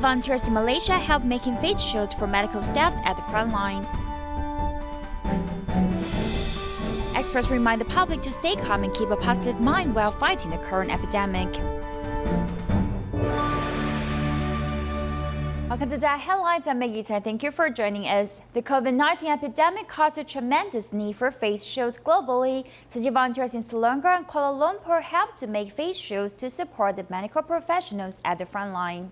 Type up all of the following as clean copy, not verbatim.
volunteers in Malaysia help making face shields for medical staffs at the front line. Experts remind the public to stay calm and keep a positive mind while fighting the current epidemic. Welcome to DaAi Headlines. I'm Maggie Tsai. Thank you for joining us. The COVID-19 epidemic caused a tremendous need for face shields globally. Tzu Chi volunteers in Selangor and Kuala Lumpur helped to make face shields to support the medical professionals at the front line.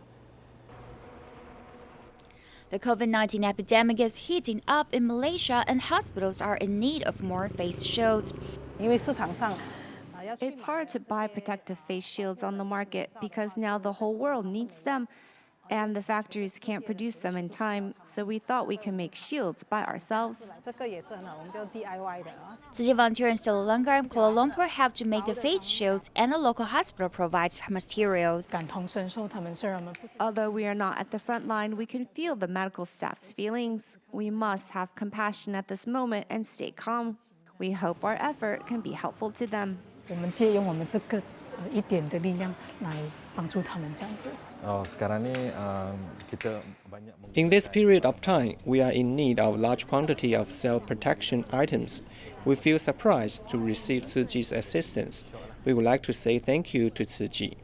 The COVID-19 epidemic is heating up in Malaysia and hospitals are in need of more face shields. It's hard to buy protective face shields on the market because now the whole world needs them and the factories can't produce them in time, so we thought we can make shields by ourselves. Tzu Chi volunteers in Selangor and Kuala Lumpur helped to make the face shields, and a local hospital provides materials. Although we are not at the front line, we can feel the medical staff's feelings. We must have compassion at this moment and stay calm. We hope our effort can be helpful to them. In this period of time, we are in need of large quantity of self-protection items. We feel surprised to receive Tzu Chi's assistance. We would like to say thank you to Tzu Chi.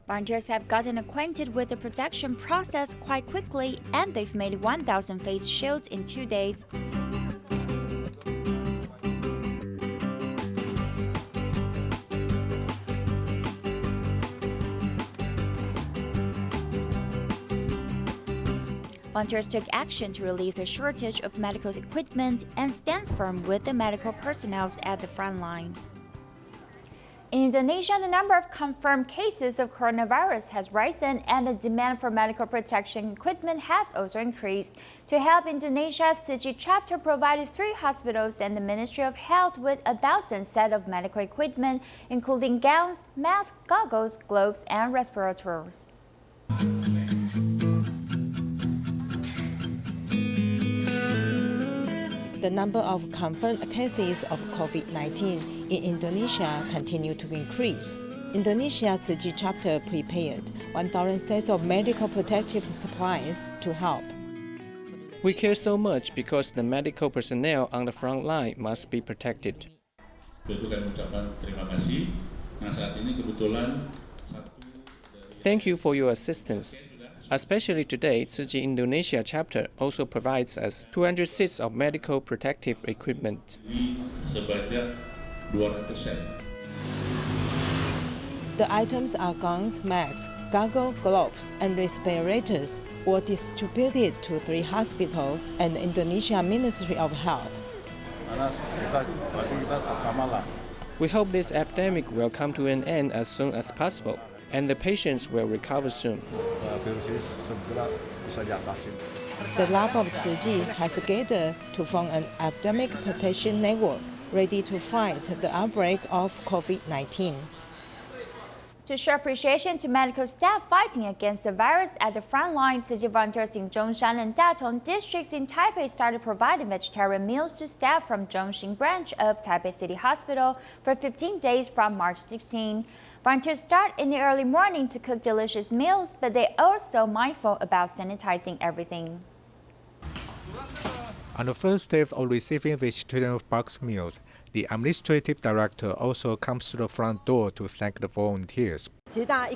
Volunteers have gotten acquainted with the production process quite quickly, and they've made 1,000 face shields in 2 days. Volunteers took action to relieve the shortage of medical equipment and stand firm with the medical personnel at the front line. In Indonesia, the number of confirmed cases of coronavirus has risen and the demand for medical protection equipment has also increased. To help Indonesia, Tzu Chi chapter provided 3 hospitals and the Ministry of Health with 1,000 sets of medical equipment, including gowns, masks, goggles, gloves, and respirators. The number of confirmed cases of COVID-19 in Indonesia continue to increase. Indonesia's Tzu Chi chapter prepared 1,000 sets of medical protective supplies to help. We care so much because the medical personnel on the front line must be protected. Thank you for your assistance. Especially today, Tzu Chi Indonesia chapter also provides us 200 sets of medical protective equipment. The items are gowns, masks, goggles, gloves, and respirators, all distributed to 3 hospitals and the Indonesia Ministry of Health. We hope this epidemic will come to an end as soon as possible, and the patients will recover soon. The lab of Tzu Chi has gathered to form an epidemic protection network ready to fight the outbreak of COVID-19. To show appreciation to medical staff fighting against the virus at the front line, Tzu Chi volunteers in Zhongshan and Datong Districts in Taipei started providing vegetarian meals to staff from Zhongxing branch of Taipei City Hospital for 15 days from March 16. Volunteers start in the early morning to cook delicious meals, but they're also mindful about sanitizing everything. On the first day of receiving vegetarian box meals, the administrative director also comes to the front door to thank the volunteers. At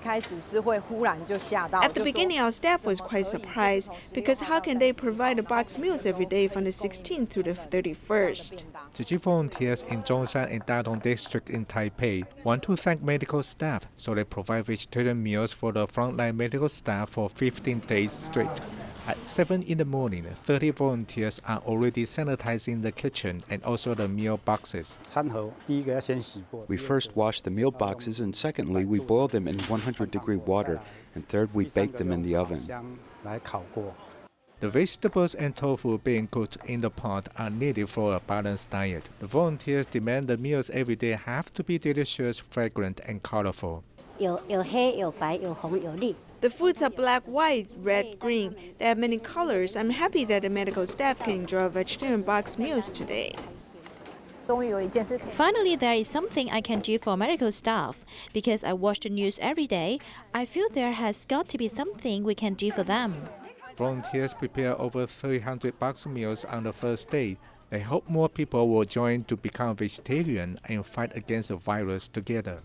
the beginning, our staff was quite surprised because how can they provide box meals every day from the 16th to the 31st? Tzu Chi volunteers in Zhongshan and Datong Districts in Taipei want to thank medical staff, so they provide vegetarian meals for the frontline medical staff for 15 days straight. At 7 in the morning, 30 volunteers are already sanitizing the kitchen and also the meal boxes. We first wash the meal boxes, and secondly, we boil them in 100-degree water, and third, we bake them in the oven. The vegetables and tofu being cooked in the pot are needed for a balanced diet. The volunteers demand the meals every day have to be delicious, fragrant, and colorful. The foods are black, white, red, green. They have many colors. I'm happy that the medical staff can enjoy vegetarian box meals today. Finally, there is something I can do for medical staff. Because I watch the news every day, I feel there has got to be something we can do for them. Volunteers prepare over 300 box meals on the first day. They hope more people will join to become vegetarian and fight against the virus together.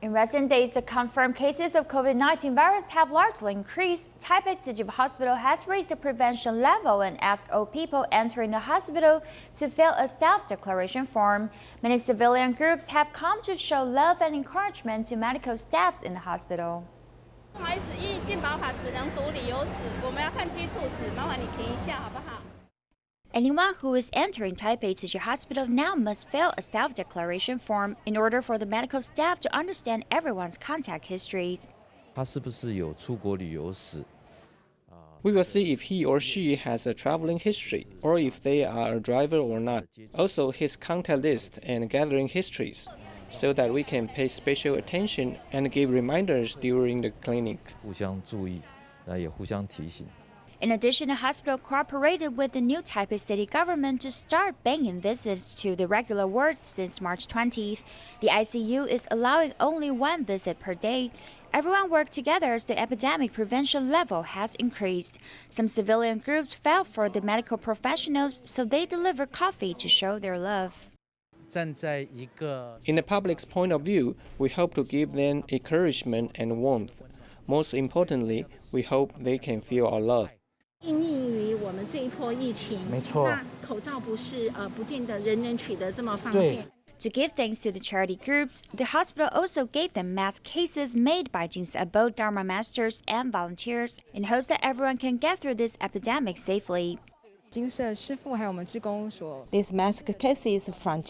In recent days, the confirmed cases of COVID-19 virus have largely increased. Taipei Tzu Chi Hospital has raised the prevention level and asked all people entering the hospital to fill a self-declaration form. Many civilian groups have come to show love and encouragement to medical staffs in the hospital. Anyone who is entering Taipei Tzu Chi Hospital now must fill a self-declaration form in order for the medical staff to understand everyone's contact histories. We will see if he or she has a traveling history, or if they are a driver or not. Also, his contact list and gathering histories, so that we can pay special attention and give reminders during the clinic. In addition, the hospital cooperated with the new Taipei city government to start banking visits to the regular wards since March 20th. The ICU is allowing only one visit per day. Everyone worked together as the epidemic prevention level has increased. Some civilian groups fell for the medical professionals, so they deliver coffee to show their love. In the public's point of view, we hope to give them encouragement and warmth. Most importantly, we hope they can feel our love. To give thanks to the charity groups, the hospital also gave them mask cases made by both Dharma masters and volunteers in hopes that everyone can get through this epidemic safely. These mask cases from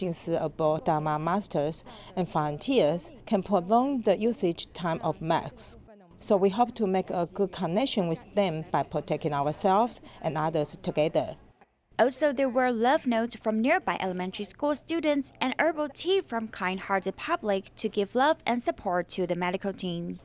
both Dharma masters and volunteers can prolong the usage time of masks. So we hope to make a good connection with them by protecting ourselves and others together. Also, there were love notes from nearby elementary school students and herbal tea from kind-hearted public to give love and support to the medical team.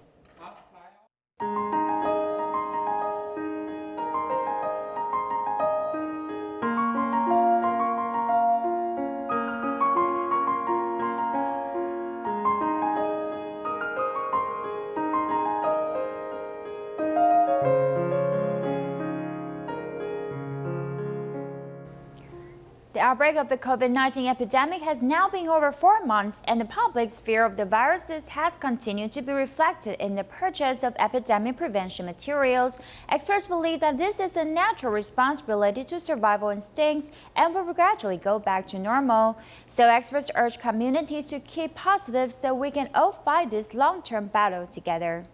The outbreak of the COVID-19 epidemic has now been over 4 months, and the public's fear of the viruses has continued to be reflected in the purchase of epidemic prevention materials. Experts believe that this is a natural response related to survival instincts and will gradually go back to normal. So experts urge communities to keep positive so we can all fight this long-term battle together.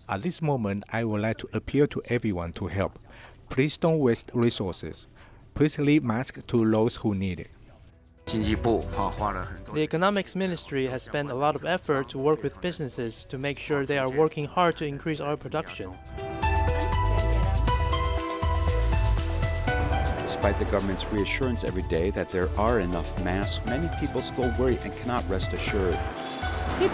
At this moment, I would like to appeal to everyone to help. Please don't waste resources. Please leave masks to those who need it. The Economics Ministry has spent a lot of effort to work with businesses to make sure they are working hard to increase our production. Despite the government's reassurance every day that there are enough masks, many people still worry and cannot rest assured. This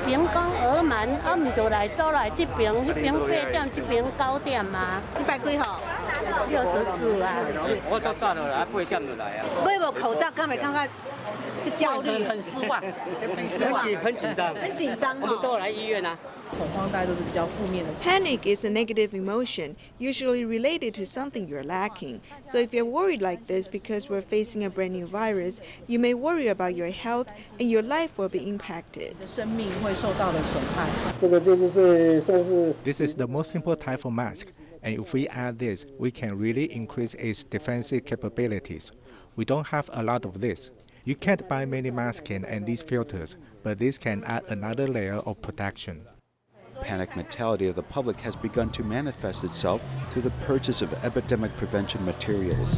Panic is a negative emotion, usually related to something you're lacking. So if you're worried like this because we're facing a brand new virus, you may worry about your health and your life will be impacted. This is the most simple type of mask, and if we add this, we can really increase its defensive capabilities. We don't have a lot of this. You can't buy many masks and these filters, but this can add another layer of protection. Panic mentality of the public has begun to manifest itself through the purchase of epidemic prevention materials.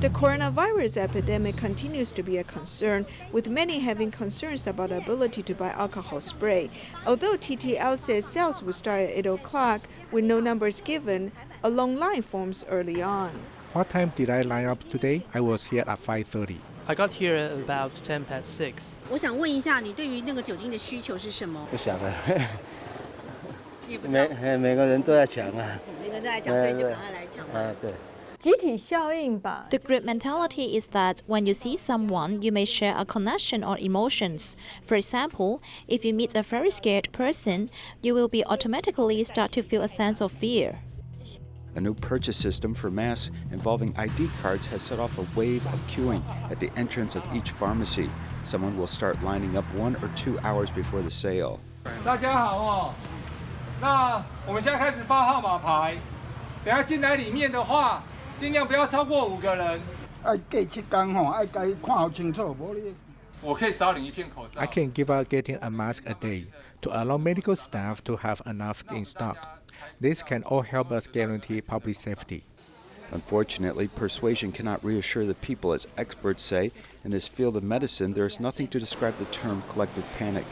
The coronavirus epidemic continues to be a concern, with many having concerns about the ability to buy alcohol spray. Although TTL says sales will start at 8 o'clock, with no numbers given, a long line forms early on. What time did I line up today? I was here at 5:30. I got here at about 6:10. 我想问一下，你对于那个酒精的需求是什么？不想了，你也不知道，每个人都在抢啊。每个人都在抢，所以就赶快来抢嘛。对。集体效应吧。 The group mentality is that when you see someone, you may share a connection or emotions. For example, if you meet a very scared person, you will be automatically start to feel a sense of fear. A new purchase system for masks involving ID cards has set off a wave of queuing at the entrance of each pharmacy. Someone will start lining up 1 or 2 hours before the sale. 大家好哦，那我们现在开始发号码牌。等下进来里面的话，尽量不要超过5个人。爱过7天吼，爱家看好清楚，无你。我可以少领1片口罩。I can give out getting a mask a day to allow medical staff to have enough in stock. This can all help us guarantee public safety. Unfortunately, persuasion cannot reassure the people, as experts say. In this field of medicine, there is nothing to describe the term collective panic.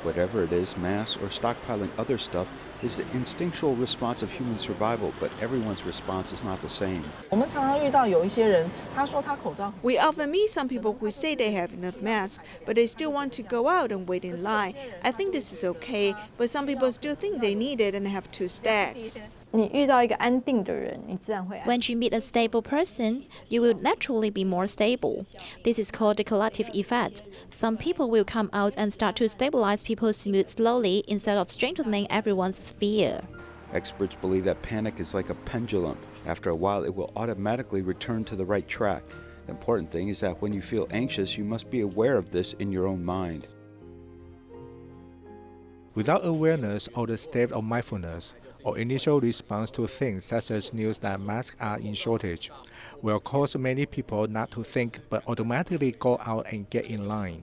Whatever it is, mass or stockpiling other stuff, is the instinctual response of human survival, but everyone's response is not the same. 我们常常遇到有一些人，他说他口罩。 We often meet some people who say they have enough masks, but they still want to go out and wait in line. I think this is okay, but some people still think they need it and have 2 stacks. 你遇到一个安定的人，你自然会安。 When you meet a stable person, you will naturally be more stable. This is called the collective effect. Some people will come out and start to stabilize people's mood slowly instead of strengthening everyone's fear. Experts believe that panic is like a pendulum. After a while, it will automatically return to the right track. The important thing is that when you feel anxious, you must be aware of this in your own mind. Without awareness or the state of mindfulness, or initial response to things such as news that masks are in shortage, will cause many people not to think but automatically go out and get in line.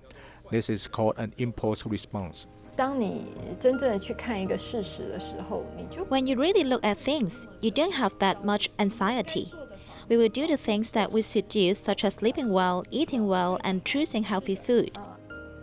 This is called an impulse response. 当你真正的去看一个事实的时候，你就 When you really look at things, you don't have that much anxiety. We will do the things that we should do, such as sleeping well, eating well, and choosing healthy food.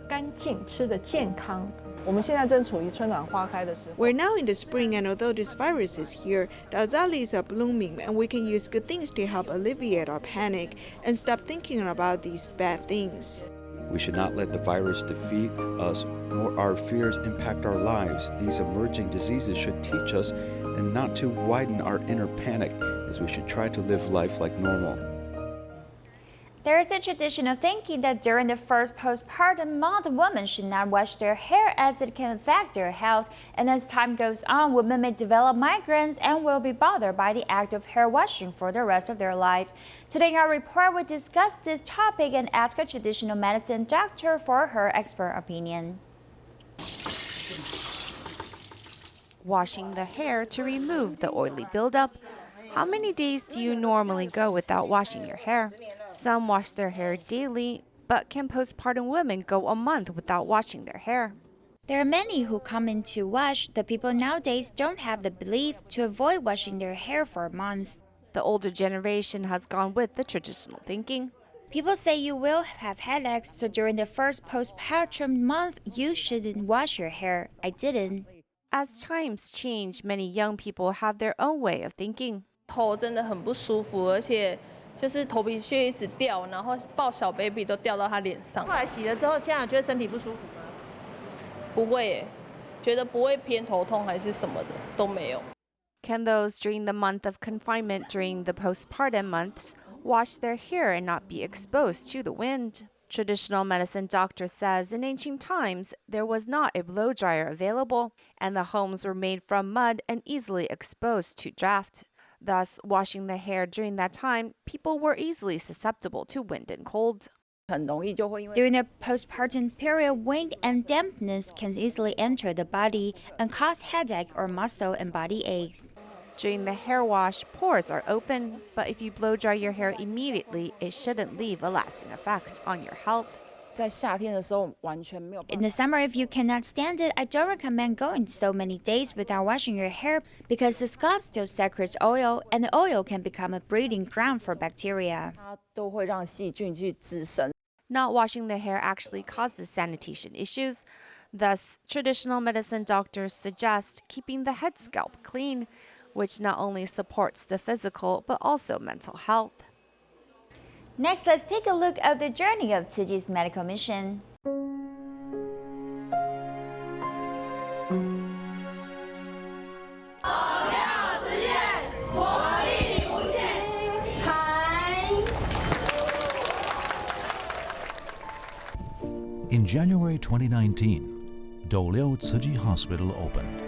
干净，吃的健康。 我们现在正处于春暖花开的时候。 We're now in the spring, and although this virus is here, the azaleas are blooming, and we can use good things to help alleviate our panic and stop thinking about these bad things. We should not let the virus defeat us, nor our fears impact our lives. These emerging diseases should teach us and not to widen our inner panic, as we should try to live life like normal. There is a tradition of thinking that during the first postpartum month, women should not wash their hair as it can affect their health. And as time goes on, women may develop migraines and will be bothered by the act of hair washing for the rest of their life. Today in our report, we discuss this topic and ask a traditional medicine doctor for her expert opinion. Washing the hair to remove the oily buildup. How many days do you normally go without washing your hair? Some wash their hair daily, but can postpartum women go a month without washing their hair? There are many who come in to wash. The people nowadays don't have the belief to avoid washing their hair for a month. The older generation has gone with the traditional thinking. People say you will have headaches, so during the first postpartum month, you shouldn't wash your hair. I didn't. As times change, many young people have their own way of thinking. 头真的很不舒服，而且就是头皮屑一直掉，然后抱小 baby 都掉到他脸上。后来洗了之后，现在觉得身体不舒服吗？不会耶，觉得不会偏头痛还是什么的都没有。Can those during the month of confinement during the postpartum months wash their hair and not be exposed to the wind? Traditional medicine doctor says in ancient times there was not a blow dryer available, and the homes were made from mud and easily exposed to draft. Thus, washing the hair during that time, people were easily susceptible to wind and cold. During the postpartum period, wind and dampness can easily enter the body and cause headache or muscle and body aches. During the hair wash, pores are open, but if you blow dry your hair immediately, it shouldn't leave a lasting effect on your health. In the summer, if you cannot stand it, I don't recommend going so many days without washing your hair because the scalp still secretes oil, and the oil can become a breeding ground for bacteria. Not washing the hair actually causes sanitation issues. Thus, traditional medicine doctors suggest keeping the head scalp clean, which not only supports the physical but also mental health. Next, let's take a look at the journey of Tzu Chi's medical mission. In January 2019, DaAi Tzu Chi Hospital opened.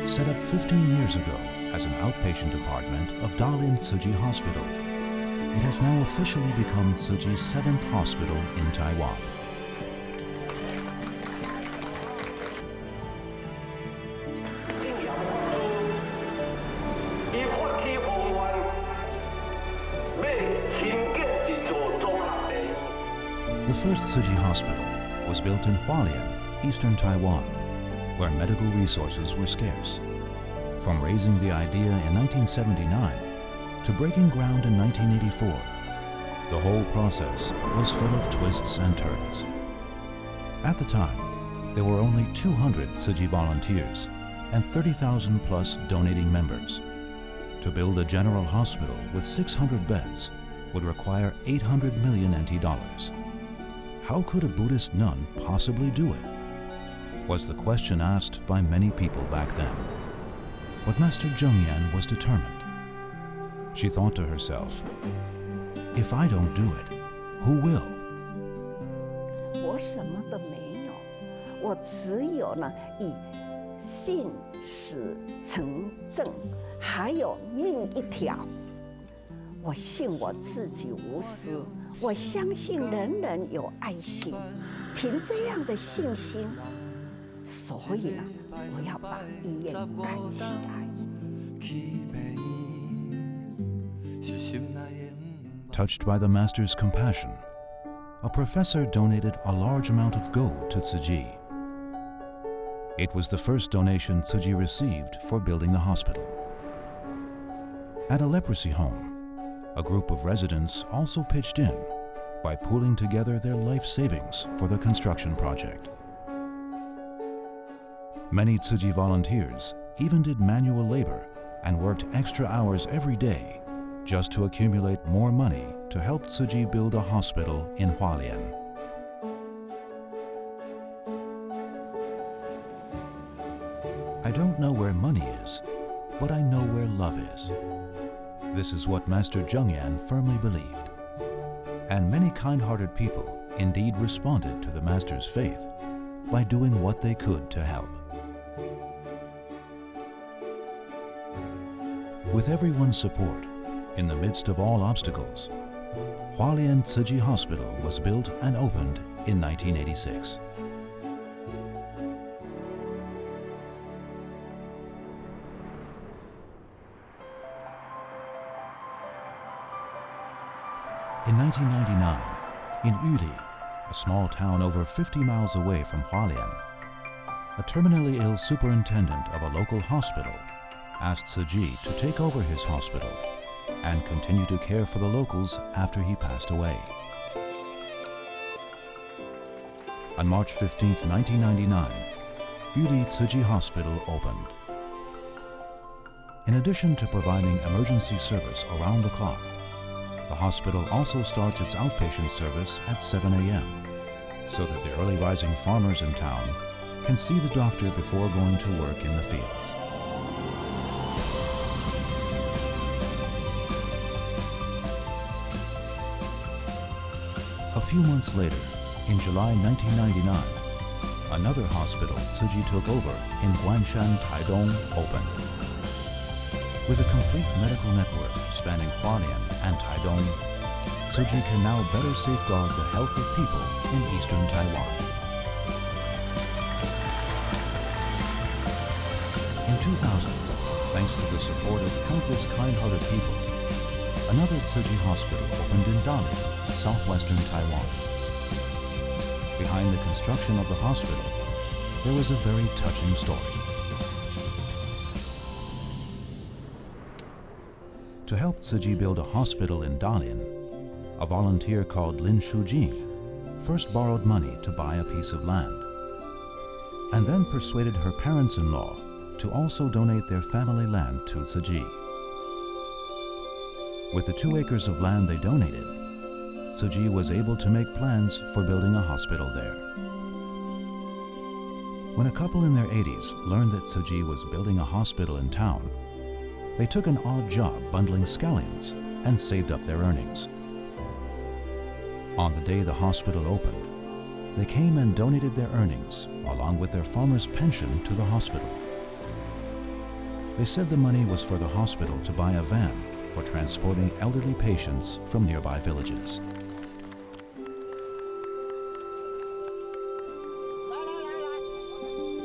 Set up 15 years ago as an outpatient department of DaAi Tzu Chi Hospital, it has now officially become Tzu Chi's 7th hospital in Taiwan. The first Tzu Chi hospital was built in Hualien, eastern Taiwan, where medical resources were scarce. From raising the idea in 1979 to breaking ground in 1984, the whole process was full of twists and turns. At the time, there were only 200 Tzu Chi volunteers and 30,000 plus donating members. To build a general hospital with 600 beds would require 800 million NT dollars. How could a Buddhist nun possibly do it? Was the question asked by many people back then. But Master Zhongyan was determined. She thought to herself, if I don't do it, who will? 我什么都没有，我只有呢以信使成正，还有命一条。我信我自己无私，我相信人人有爱心，凭这样的信心，所以呢，我要把医院盖起来。 Touched by the master's compassion, a professor donated a large amount of gold to Tzu Chi. It was the first donation Tzu Chi received for building the hospital. At a leprosy home, a group of residents also pitched in by pooling together their life savings for the construction project. Many Tzu Chi volunteers even did manual labor and worked extra hours every day just to accumulate more money to help Tzu Chi build a hospital in Hualien. I don't know where money is, but I know where love is. This is what Master Zhongyan firmly believed. And many kind-hearted people indeed responded to the Master's faith by doing what they could to help. With everyone's support, in the midst of all obstacles, Hualien Tzu Chi Hospital was built and opened in 1986. In 1999, in Yuli, a small town over 50 miles away from Hualien, a terminally ill superintendent of a local hospital asked Tzu Chi to take over his hospital and continue to care for the locals after he passed away. On March 15, 1999, Yuli Tzu Chi Hospital opened. In addition to providing emergency service around the clock, the hospital also starts its outpatient service at 7 a.m. so that the early rising farmers in town can see the doctor before going to work in the fields. A few months later, in July 1999, another hospital Tzu Chi took over in Zhongshan Taidong opened. With a complete medical network spanning Hualien and Taidong, Tzu Chi can now better safeguard the health of people in eastern Taiwan. In 2000, thanks to the support of countless kind-hearted people, another Tzu Chi hospital opened in Dali, southwestern Taiwan. behind the construction of the hospital, there was a very touching story. To help Tzu Chi build a hospital in Dalian, a volunteer called Lin Shujing first borrowed money to buy a piece of land, and then persuaded her parents-in-law to also donate their family land to Tzu Chi. With the 2 acres of land they donated, Tzu Chi was able to make plans for building a hospital there. When a couple in their 80s learned that Tzu Chi was building a hospital in town, they took an odd job bundling scallions and saved up their earnings. On the day the hospital opened, they came and donated their earnings along with their farmer's pension to the hospital. They said the money was for the hospital to buy a van for transporting elderly patients from nearby villages.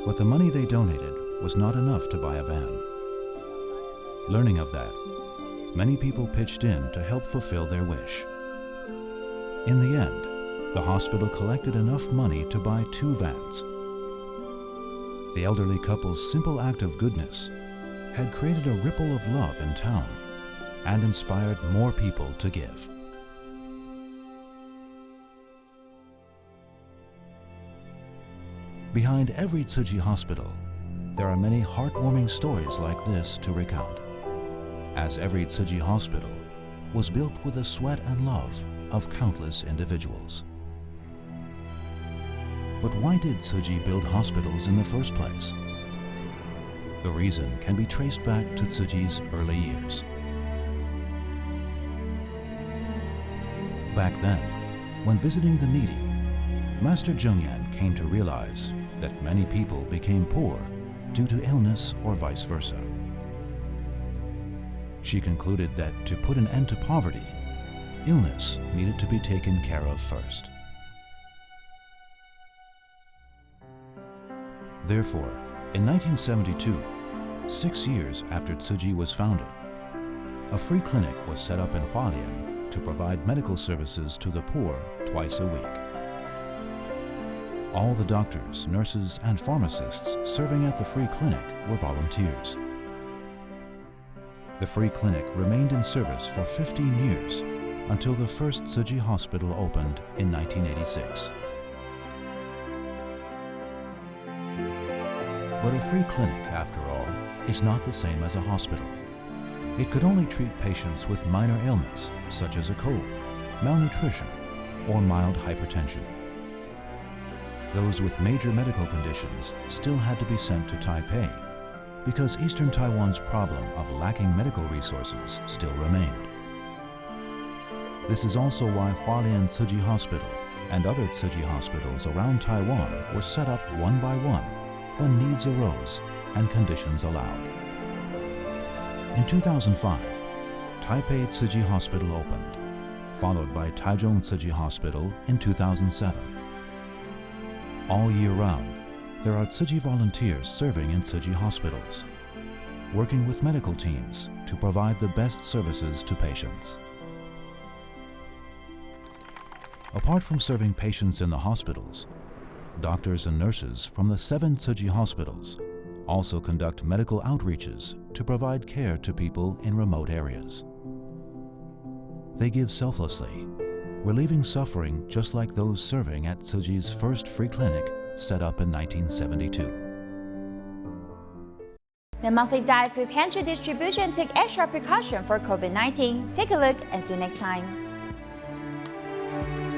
But the money they donated was not enough to buy a van. Learning of that, many people pitched in to help fulfill their wish. In the end, the hospital collected enough money to buy 2 vans. The elderly couple's simple act of goodness had created a ripple of love in town and inspired more people to give. Behind every Tzu Chi hospital, there are many heartwarming stories like this to recount, as every Tzu Chi hospital was built with the sweat and love of countless individuals. But why did Tzu Chi build hospitals in the first place? The reason can be traced back to Tzu Chi's early years. Back then, when visiting the needy, Master Zhongyan came to realize that many people became poor due to illness or vice versa. She concluded that to put an end to poverty, illness needed to be taken care of first. Therefore, in 1972, 6 years after Tzu Chi was founded, a free clinic was set up in Hualien to provide medical services to the poor twice a week. All the doctors, nurses, and pharmacists serving at the free clinic were volunteers. The free clinic remained in service for 15 years until the first Tzu Chi hospital opened in 1986. But a free clinic, after all, is not the same as a hospital. It could only treat patients with minor ailments such as a cold, malnutrition, or mild hypertension. Those with major medical conditions still had to be sent to Taipei because Eastern Taiwan's problem of lacking medical resources still remained. This is also why Hualien Tzu Chi Hospital and other Tzu Chi hospitals around Taiwan were set up one by one when needs arose and conditions allowed. In 2005, Taipei Tzu Chi Hospital opened, followed by Taichung Tzu Chi Hospital in 2007. All year round, there are Tzu Chi volunteers serving in Tzu Chi hospitals, working with medical teams to provide the best services to patients. Apart from serving patients in the hospitals, doctors and nurses from the 7 Tzu Chi hospitals also conduct medical outreaches to provide care to people in remote areas. They give selflessly, relieving suffering just like those serving at Tzu Chi's first free clinic set up in 1972. The monthly DaAi food pantry distribution took extra precaution for COVID-19. Take a look and see you next time.